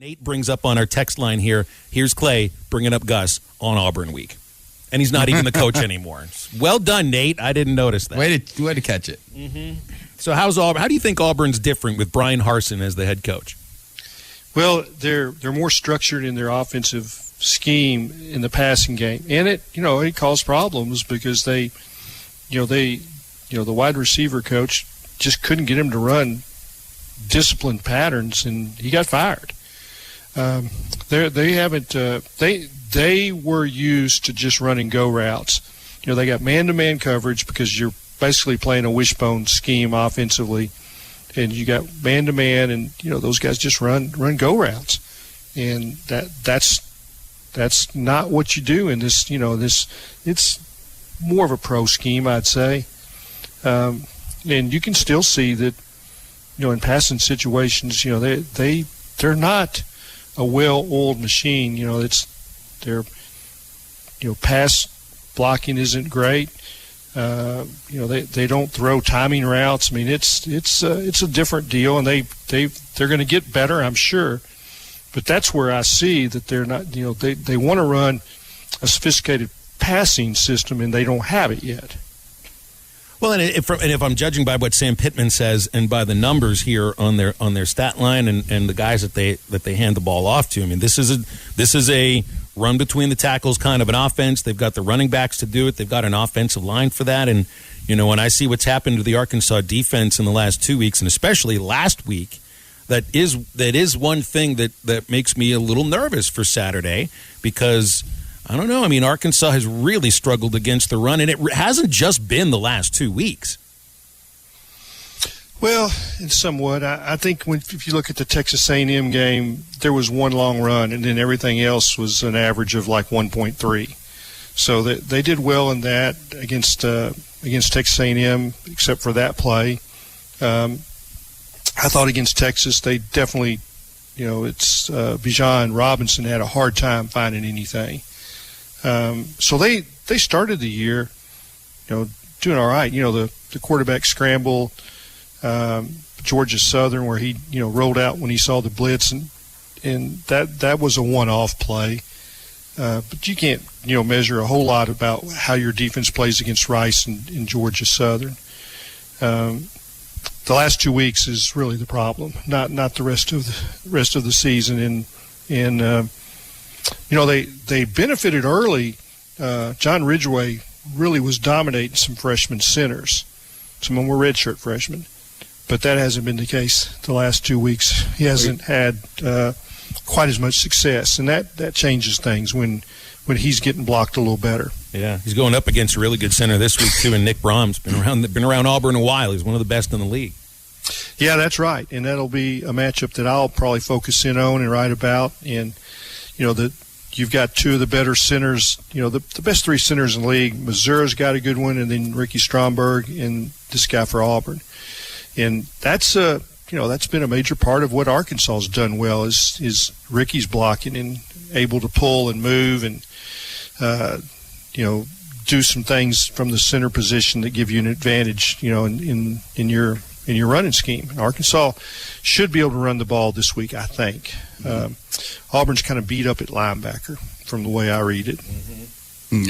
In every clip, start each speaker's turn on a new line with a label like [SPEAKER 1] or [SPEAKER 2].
[SPEAKER 1] Nate brings up on our text line here, here's Clay bringing up Gus on Auburn week. And he's not even the coach anymore. Well done, Nate. I didn't notice that.
[SPEAKER 2] Way to catch it.
[SPEAKER 1] Mm-hmm. So how's Auburn? How do you think Auburn's different with Brian Harsin as the head coach?
[SPEAKER 3] Well, they're more structured in their offensive scheme in the passing game. And it caused problems because the wide receiver coach just couldn't get him to run disciplined patterns, and he got fired. They were used to just running go routes. They got man-to-man coverage because you're basically playing a wishbone scheme offensively, and you got man-to-man, and those guys just run go routes, and that's not what you do in this. It's more of a pro scheme, I'd say, and you can still see that in passing situations, they're not a well-oiled machine. Their pass blocking isn't great. They don't throw timing routes. I mean, it's a different deal, and they're going to get better, I'm sure. But that's where I see that they're not. They want to run a sophisticated passing system, and they don't have it yet.
[SPEAKER 1] Well, and if I'm judging by what Sam Pittman says and by the numbers here on their stat line and the guys that they hand the ball off to, I mean, this is a run between the tackles kind of an offense. They've got the running backs to do it. They've got an offensive line for that. And when I see what's happened to the Arkansas defense in the last 2 weeks, and especially last week, that is one thing that makes me a little nervous for Saturday because. I don't know. I mean, Arkansas has really struggled against the run, and it hasn't just been the last 2 weeks.
[SPEAKER 3] Well, somewhat. I think if you look at the Texas A&M game, there was one long run, and then everything else was an average of like 1.3. So they did well in that against Texas A&M, except for that play. I thought against Texas, they definitely, Bijan Robinson had a hard time finding anything. So they started the year, doing all right. The quarterback scramble, Georgia Southern, where he, rolled out when he saw the blitz, and that was a one-off play. But you can't, measure a whole lot about how your defense plays against Rice and Georgia Southern. The last 2 weeks is really the problem, not the rest of the season. And they benefited early. John Ridgway really was dominating some freshman centers. Some of them were redshirt freshmen. But that hasn't been the case the last 2 weeks. He hasn't had quite as much success, and that changes things when he's getting blocked a little better.
[SPEAKER 1] Yeah, he's going up against a really good center this week, too, and Nick Brahms. Been around Auburn a while. He's one of the best in the league.
[SPEAKER 3] Yeah, that's right, and that'll be a matchup that I'll probably focus in on and write about. And you've got two of the better centers, the best three centers in the league. Missouri's got a good one, and then Ricky Stromberg and this guy for Auburn. And that's been a major part of what Arkansas has done well is Ricky's blocking and able to pull and move and do some things from the center position that give you an advantage, in your running scheme. And Arkansas should be able to run the ball this week, I think. Auburn's kind of beat up at linebacker from the way I read it.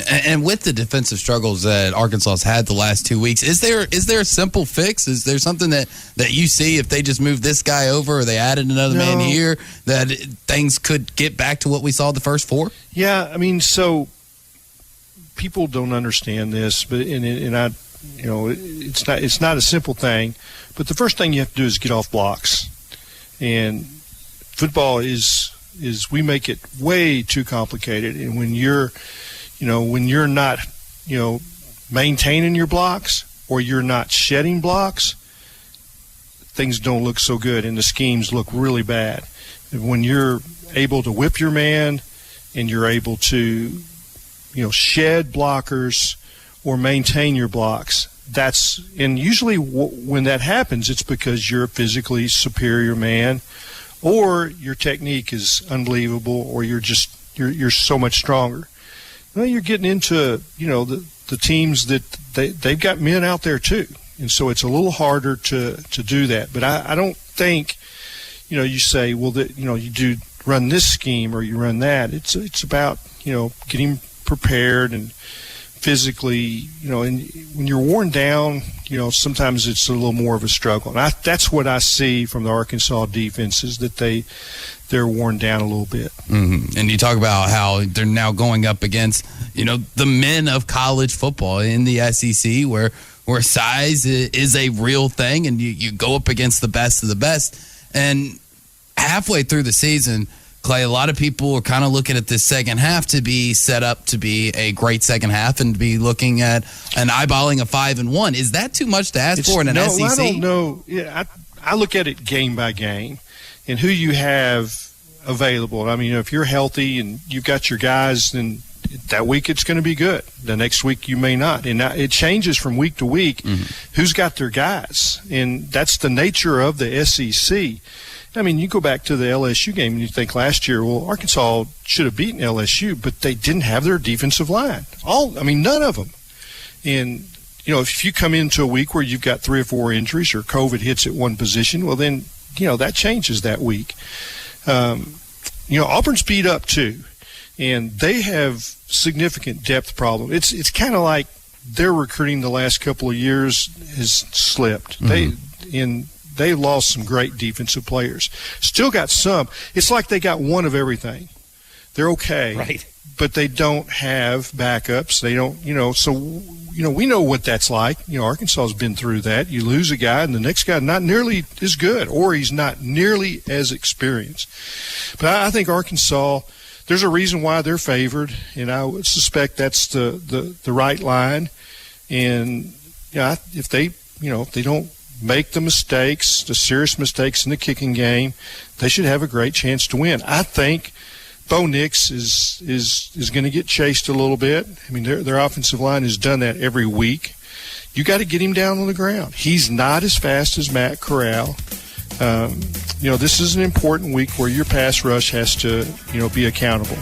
[SPEAKER 2] And with the defensive struggles that Arkansas's had the last 2 weeks, is there a simple fix? Is there something that you see if they just move this guy over or they added another man here that things could get back to what we saw the first four?
[SPEAKER 3] Yeah, I mean, so people don't understand this, but it's not a simple thing. But the first thing you have to do is get off blocks, and football is we make it way too complicated. And when you're not, maintaining your blocks or you're not shedding blocks, things don't look so good and the schemes look really bad. And when you're able to whip your man and you're able to, shed blockers or maintain your blocks, and usually when that happens, it's because you're a physically superior man or your technique is unbelievable or you're so much stronger. Well, you're getting into, the teams that they've got men out there too. And so it's a little harder to do that. But I don't think, you say, well, you do run this scheme or you run that. It's about, getting prepared and physically, and when you're worn down, sometimes it's a little more of a struggle. And that's what I see from the Arkansas defense, is that they're worn down a little bit.
[SPEAKER 2] Mm-hmm. And you talk about how they're now going up against, the men of college football in the SEC, where size is a real thing, and you go up against the best of the best. And halfway through the season, Clay, a lot of people are kind of looking at this second half to be set up to be a great second half and to be looking at an eyeballing of 5-1. Is that too much to ask for in an SEC?
[SPEAKER 3] I don't know. Yeah, I look at it game by game and who you have available. I mean, if you're healthy and you've got your guys, then that week it's going to be good. The next week you may not. And it changes from week to week who's got their guys. And that's the nature of the SEC. I mean, you go back to the LSU game and you think last year, well, Arkansas should have beaten LSU, but they didn't have their defensive line. None of them. And, if you come into a week where you've got 3 or 4 injuries or COVID hits at one position, well, then, that changes that week. Auburn's beat up too, and they have significant depth problem. It's kind of like their recruiting the last couple of years has slipped. They lost some great defensive players. Still got some. It's like they got one of everything. They're okay,
[SPEAKER 1] right?
[SPEAKER 3] But they don't have backups. They don't, so, we know what that's like. Arkansas has been through that. You lose a guy and the next guy not nearly as good, or he's not nearly as experienced. But I think Arkansas, there's a reason why they're favored, and I would suspect that's the right line. And if they don't make the serious mistakes in the kicking game, they should have a great chance to win. I think Bo Nix is going to get chased a little bit. I mean, their offensive line has done that every week. You got to get him down on the ground. He's not as fast as Matt Corral. This is an important week where your pass rush has to, be accountable.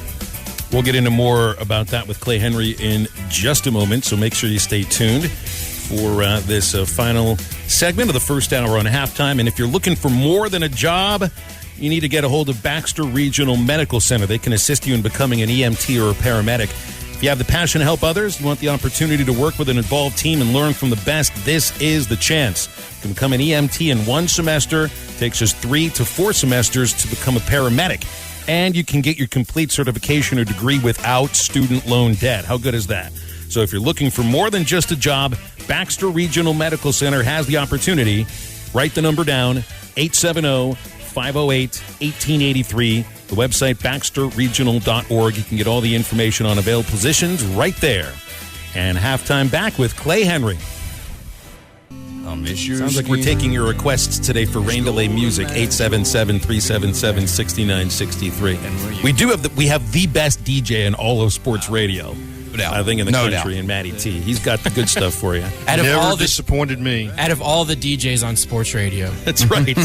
[SPEAKER 1] We'll get into more about that with Clay Henry in just a moment, so make sure you stay tuned for this final segment of the first hour on Halftime. And if you're looking for more than a job, you need to get a hold of Baxter Regional Medical Center. They can assist you in becoming an EMT or a paramedic. If you have the passion to help others, you want the opportunity to work with an involved team and learn from the best, this is the chance. You can become an EMT in 1 semester. It takes us 3 to 4 semesters to become a paramedic. And you can get your complete certification or degree without student loan debt. How good is that? So if you're looking for more than just a job, Baxter Regional Medical Center has the opportunity. Write the number down, 870-508-1883. The website, baxterregional.org. You can get all the information on available positions right there. And Halftime back with Clay Henry. Sounds like we're taking your requests today for rain delay music, 877-377-6963. We have the best DJ in all of sports radio. I think in the country, and Matty T. He's got the good stuff for you.
[SPEAKER 3] Never disappointed me.
[SPEAKER 4] Out of all the DJs on sports radio.
[SPEAKER 1] That's right.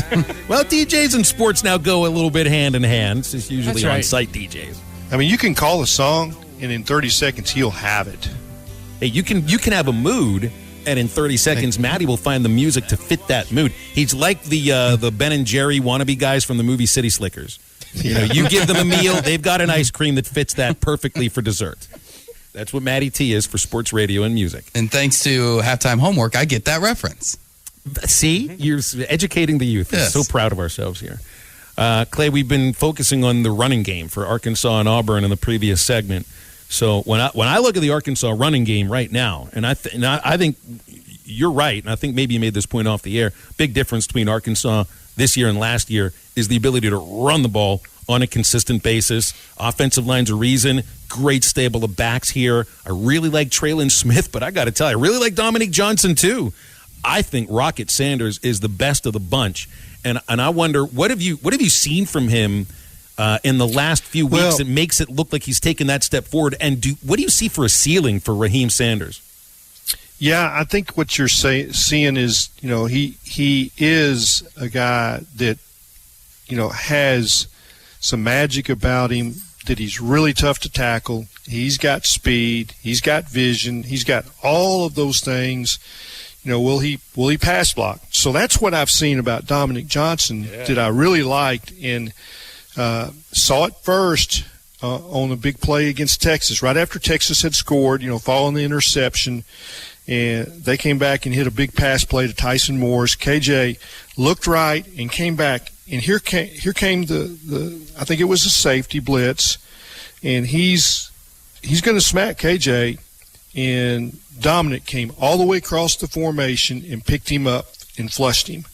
[SPEAKER 1] Well, DJs and sports now go a little bit hand in hand. It's usually on-site DJs.
[SPEAKER 3] I mean, you can call a song, and in 30 seconds, he'll have it.
[SPEAKER 1] Hey, you can have a mood, and in 30 seconds, Matty will find the music to fit that mood. He's like the Ben and Jerry wannabe guys from the movie City Slickers. You give them a meal, they've got an ice cream that fits that perfectly for dessert. That's what Matty T is for sports radio and music.
[SPEAKER 2] And thanks to Halftime Homework, I get that reference.
[SPEAKER 1] See? You're educating the youth.
[SPEAKER 2] Yes.
[SPEAKER 1] We're so proud of ourselves here. Clay, we've been focusing on the running game for Arkansas and Auburn in the previous segment. So when I look at the Arkansas running game right now, and I think you're right, and I think maybe you made this point off the air, big difference between Arkansas this year and last year is the ability to run the ball on a consistent basis. Offensive line's a reason. Great stable of backs here. I really like Traylon Smith, but I got to tell you, I really like Dominique Johnson too. I think Rocket Sanders is the best of the bunch, and I wonder what have you seen from him in the last few weeks that makes it look like he's taken that step forward? And what do you see for a ceiling for Raheem Sanders?
[SPEAKER 3] Yeah, I think what you're seeing is he is a guy that has some magic about him, that he's really tough to tackle. He's got speed. He's got vision. He's got all of those things. Will he pass block? So that's what I've seen about Dominic Johnson that I really liked. And Saw it first on a big play against Texas, right after Texas had scored, following the interception. And they came back and hit a big pass play to Tyson Morris. KJ looked right and came back. And here came the I think it was a safety blitz. And he's going to smack KJ. And Dominic came all the way across the formation and picked him up and flushed him.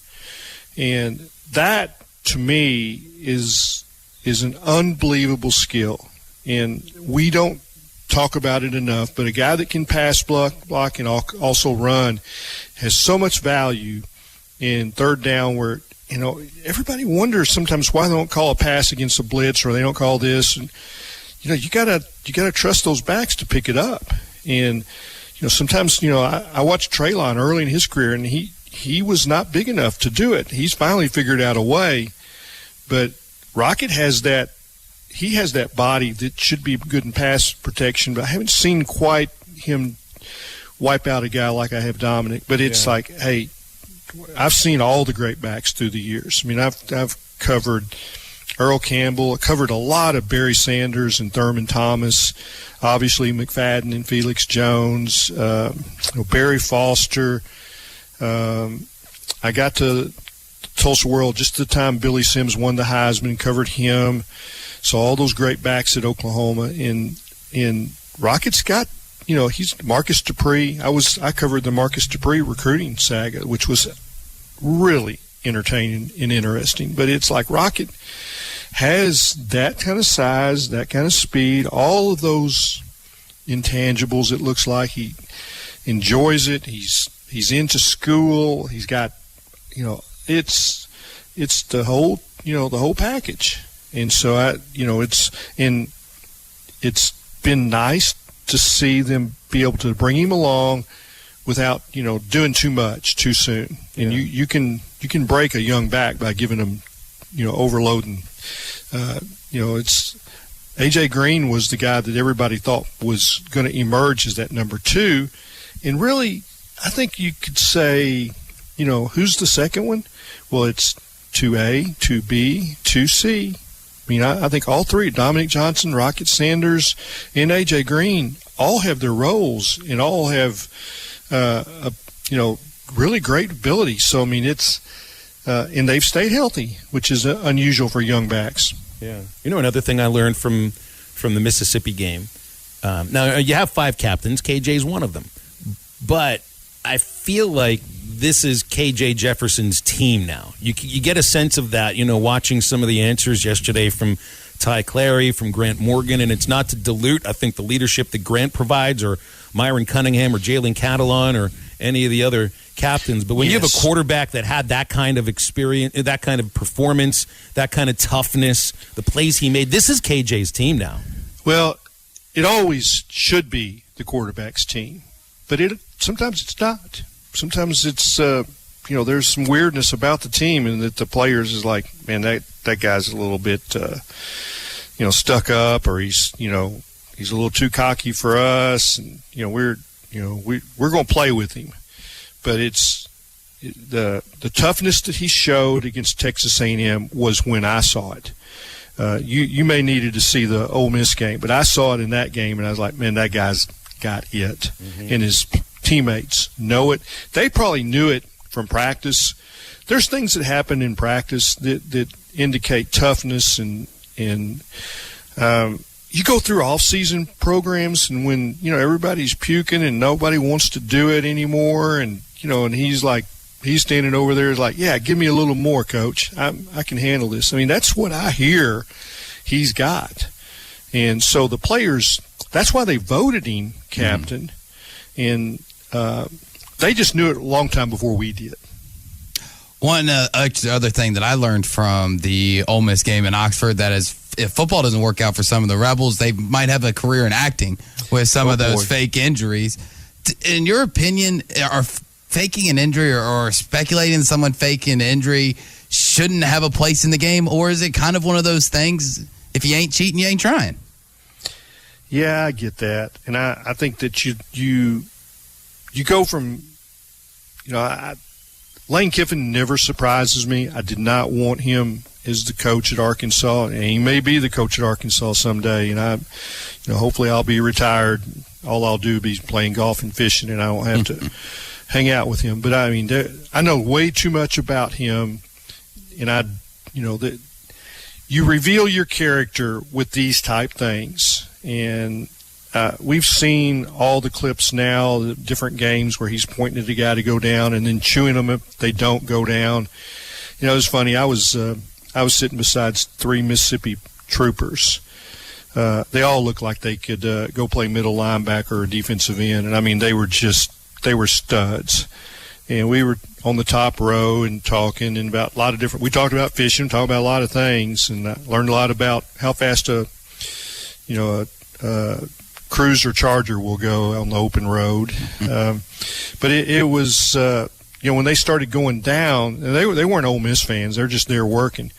[SPEAKER 3] And that, to me, is an unbelievable skill. And we don't talk about it enough, but a guy that can pass block and also run has so much value in third down where, everybody wonders sometimes why they don't call a pass against a blitz or they don't call this. And, you gotta trust those backs to pick it up. And, sometimes, I watched Treylon early in his career, and he was not big enough to do it. He's finally figured out a way. But Rocket has that. He has that body that should be good in pass protection, but I haven't seen quite him wipe out a guy like I have Dominic. But it's like, hey, I've seen all the great backs through the years. I mean, I've covered Earl Campbell. I covered a lot of Barry Sanders and Thurman Thomas, obviously McFadden and Felix Jones, Barry Foster. I got to Tulsa World just at the time Billy Sims won the Heisman, covered him. So all those great backs at Oklahoma. And Rocket's got, he's Marcus Dupree. I covered the Marcus Dupree recruiting saga, which was really entertaining and interesting. But it's like Rocket has that kind of size, that kind of speed, all of those intangibles. It looks like he enjoys it. He's into school. He's got, it's the whole package. And so it's been nice to see them be able to bring him along without, doing too much too soon. And you can break a young back by giving them, overloading. It's AJ Green was the guy that everybody thought was going to emerge as that number 2. And really, I think you could say, who's the second one? Well, it's 2A, 2B, 2C. I mean, I think all three, Dominic Johnson, Rocket Sanders, and A.J. Green, all have their roles and all have, really great ability. So, I mean, it's and they've stayed healthy, which is unusual for young backs.
[SPEAKER 1] Yeah. Another thing I learned from the Mississippi game, now you have 5 captains, KJ's one of them, but I feel like this is KJ Jefferson's team now. You get a sense of that, watching some of the answers yesterday from Ty Clary, from Grant Morgan, and it's not to dilute, I think, the leadership that Grant provides or Myron Cunningham or Jalen Catalon or any of the other captains. But when you have a quarterback that had that kind of experience, that kind of performance, that kind of toughness, the plays he made, this is KJ's team now.
[SPEAKER 3] Well, it always should be the quarterback's team, but sometimes it's not. Sometimes it's, there's some weirdness about the team, and that the players is like, man, that guy's a little bit, stuck up, or he's a little too cocky for us, and we're going to play with him. But it's the toughness that he showed against Texas A&M was when I saw it. You may needed to see the Ole Miss game, but I saw it in that game, and I was like, man, that guy's got it, and his teammates know it. They probably knew it from practice. There's things that happen in practice that indicate toughness, and you go through off-season programs, and when everybody's puking and nobody wants to do it anymore, and and he's standing over there is like, yeah, give me a little more, coach. I can handle this. I mean, that's what I hear he's got. And so the players, that's why they voted him captain. And they just knew it a long time before we did.
[SPEAKER 2] One other thing that I learned from the Ole Miss game in Oxford, that is, if football doesn't work out for some of the Rebels, they might have a career in acting with some of those fake injuries. In your opinion, are faking an injury or speculating someone faking an injury shouldn't have a place in the game, or is it kind of one of those things, if you ain't cheating, you ain't trying?
[SPEAKER 3] Yeah, I get that. And I think that you go from, Lane Kiffin never surprises me. I did not want him as the coach at Arkansas, and he may be the coach at Arkansas someday. And hopefully I'll be retired. All I'll do be playing golf and fishing, and I won't have to hang out with him. But I mean, I know way too much about him, and you reveal your character with these type things. And we've seen all the clips now, the different games where he's pointing at the guy to go down and then chewing them if they don't go down. It's funny. I was sitting beside 3 Mississippi troopers. They all looked like they could go play middle linebacker or defensive end. And, I mean, they were studs. And we were on the top row and talking and about a lot of different – we talked about fishing, talked about a lot of things, and I learned a lot about how fast a Cruiser Charger will go on the open road. But it was when they started going down, and they weren't Ole Miss fans. They're just there working.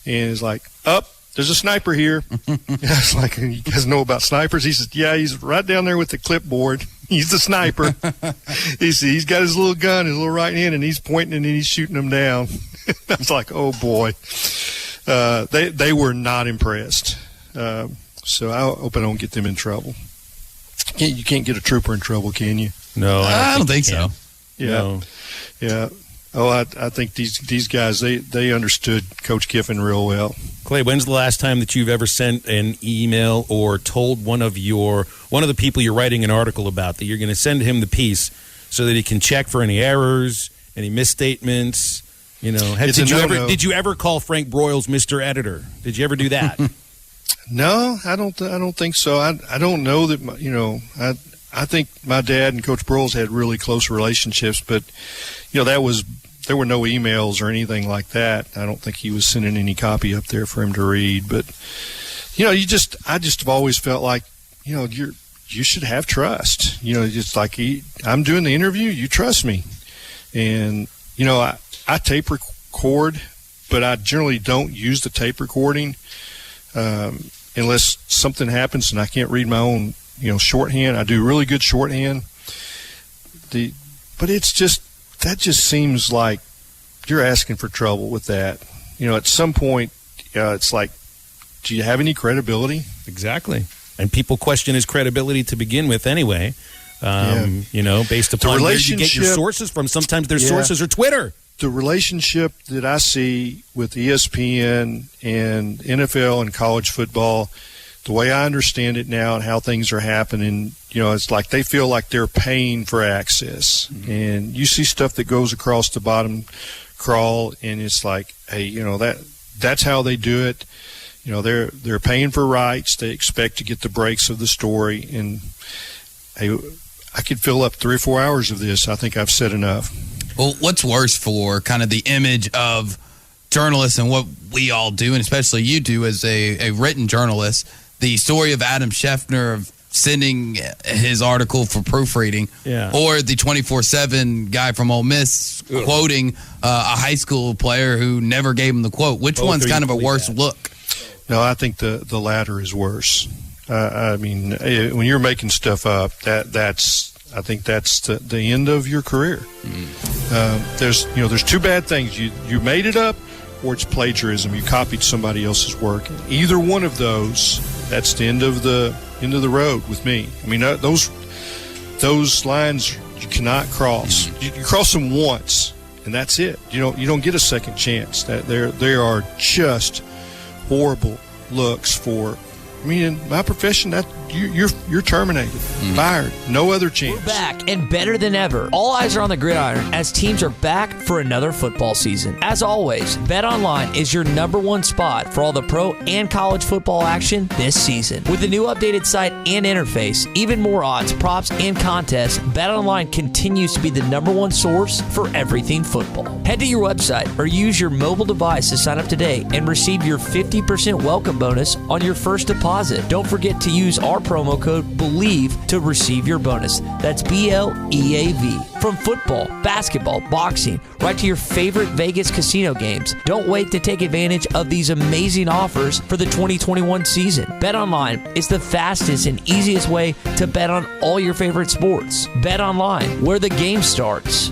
[SPEAKER 3] And it's like, there's a sniper here. I was like, you guys know about snipers? He says, yeah, he's right down there with the clipboard. He's the sniper. He's got his little gun, his little right hand, and he's pointing and he's shooting them down. I was like, oh, boy. They were not impressed. So I hope I don't get them in trouble. You can't get a trooper in trouble, can you?
[SPEAKER 1] No,
[SPEAKER 2] I don't think so.
[SPEAKER 3] Yeah.
[SPEAKER 1] No.
[SPEAKER 3] Yeah. Oh, I think these guys, they understood Coach Kiffin real well.
[SPEAKER 1] Clay, when's the last time that you've ever sent an email or told one of the people you're writing an article about that you're going to send him the piece so that he can check for any errors, any misstatements? Did you ever call Frank Broyles Mr. Editor? Did you ever do that?
[SPEAKER 3] No, I don't think so. I don't know that. I think my dad and Coach Broyles had really close relationships, but there were no emails or anything like that. I don't think he was sending any copy up there for him to read. But I just have always felt like you should have trust. Just like I'm doing the interview, you trust me, and I tape record, but I generally don't use the tape recording unless something happens and I can't read my own shorthand. I do really good shorthand. But it's just that just seems like you're asking for trouble with that. At some point, it's like, do you have any credibility?
[SPEAKER 1] Exactly. And people question his credibility to begin with anyway, based upon where you get your sources from. Sometimes their sources are Twitter.
[SPEAKER 3] The relationship that I see with ESPN and NFL and college football, the way I understand it now and how things are happening, it's like they feel like they're paying for access. Mm-hmm. And you see stuff that goes across the bottom crawl, and it's like, hey, that's how they do it. They're paying for rights. They expect to get the breaks of the story. And hey, I could fill up 3 or 4 hours of this. I think I've said enough.
[SPEAKER 2] Well, what's worse for kind of the image of journalists and what we all do, and especially you do as a written journalist, the story of Adam Schefter of sending his article for proofreading, or the 24/7 guy from Ole Miss quoting a high school player who never gave him the quote? Which one's kind of a worse look?
[SPEAKER 3] No, I think the latter is worse. I mean, when you're making stuff up, I think that's the end of your career. There's two bad things. You made it up, or it's plagiarism. You copied somebody else's work. Either one of those, that's the end of the road with me. I mean, those lines you cannot cross. You cross them once, and that's it. You don't get a second chance. They are just horrible looks for. I mean, in my profession, that you're terminated, fired, no other chance.
[SPEAKER 5] We're back and better than ever. All eyes are on the gridiron as teams are back for another football season. As always, BetOnline is your #1 spot for all the pro and college football action this season. With the new updated site and interface, even more odds, props, and contests, BetOnline continues to be the #1 source for everything football. Head to your website or use your mobile device to sign up today and receive your 50% welcome bonus on your first deposit. Don't forget to use our promo code BELIEVE to receive your bonus. That's BLEAV. From football, basketball, boxing, right to your favorite Vegas casino games. Don't wait to take advantage of these amazing offers for the 2021 season. BetOnline is the fastest and easiest way to bet on all your favorite sports. BetOnline, where the game starts.